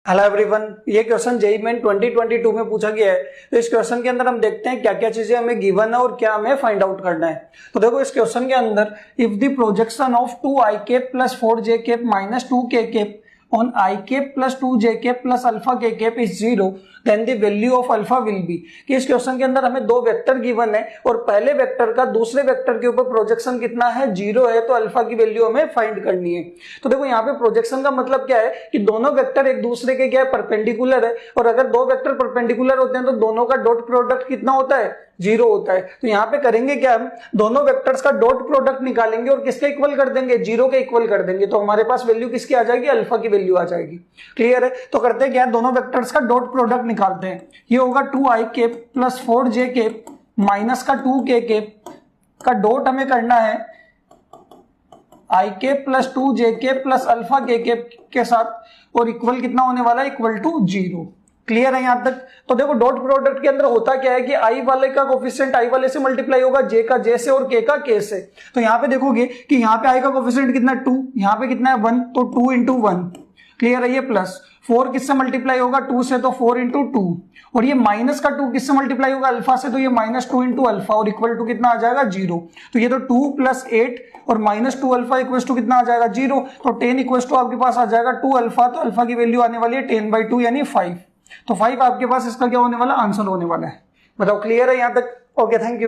Hello everyone, ये question JEE main 2022 में पूछा गया है। तो इस क्वेश्चन के अंदर हम देखते हैं क्या क्या चीजें हमें गिवन है और क्या हमें फाइंड आउट करना है। तो देखो इस क्वेश्चन के अंदर if the projection of 2i cap plus 4j cap minus 2k cap on i cap plus 2j cap plus alpha k cap is 0 then the value of alpha will be. कि इस question के अंदर हमें दो vector given है और पहले vector का दूसरे वेक्टर के ऊपर प्रोजेक्शन कितना है, 0 है, तो अल्फा की वैल्यू हमें फाइंड करनी है। तो देखो यहाँ पे प्रोजेक्शन का मतलब क्या है कि दोनों वेक्टर एक दूसरे के क्या है, परपेंडिकुलर है, और अगर दो वेक्टर परपेंडिकुलर होते हैं तो दोनों का डॉट प्रोडक्ट कितना होता है, 0 होता है। तो यहाँ पे करेंगे क्या, हम दोनों वेक्टर्स का डॉट प्रोडक्ट निकालेंगे और किसके इक्वल कर देंगे, 0 के इक्वल कर देंगे। तो हमारे पास वैल्यू किसकी आ जाएगी, अल्फा की वैल्यू आ जाएगी। क्लियर है? तो करते हैं क्या, दोनों वेक्टर्स का डॉट प्रोडक्ट निकालते हैं। ये होगा 2i cap plus 4j cap minus का 2k कैप का डॉट हमें करना है i cap plus 2j cap plus alpha k cap के साथ, और इक्वल कितना होने वाला है, इक्वल टू 0। क्लियर है यहां तक? तो देखो डॉट प्रोडक्ट के अंदर होता क्या है कि i वाले का कोफिशिएंट i वाले से मल्टीप्लाई होगा j का j से और k का k से। तो यहां पे देखोगे कि यहां पे i का कोफिशिएंट कितना है 2, यहां पे कितना है 1, तो 2 इंटू 1। क्लियर है? ये प्लस 4 किससे मल्टीप्लाई होगा, 2 से, तो 4 इंटू 2, और ये माइनस का 2 किससे मल्टीप्लाई होगा, अल्फा से, तो ये माइनस 2 इंटू अल्फा, और इक्वल टू कितना आ जाएगा, 0। तो ये तो 2 प्लस 8 और माइनस 2 अल्फा इक्वल टू कितना आ जाएगा, 0। तो 10 इक्वल टू आपके पास आ जाएगा 2 अल्फा, तो अल्फा की वैल्यू आने वाली है 10/2 यानी 5। तो 5 आपके पास इसका क्या होने वाला, आंसर होने वाला है। बताओ क्लियर है यहां तक? Okay, thank you.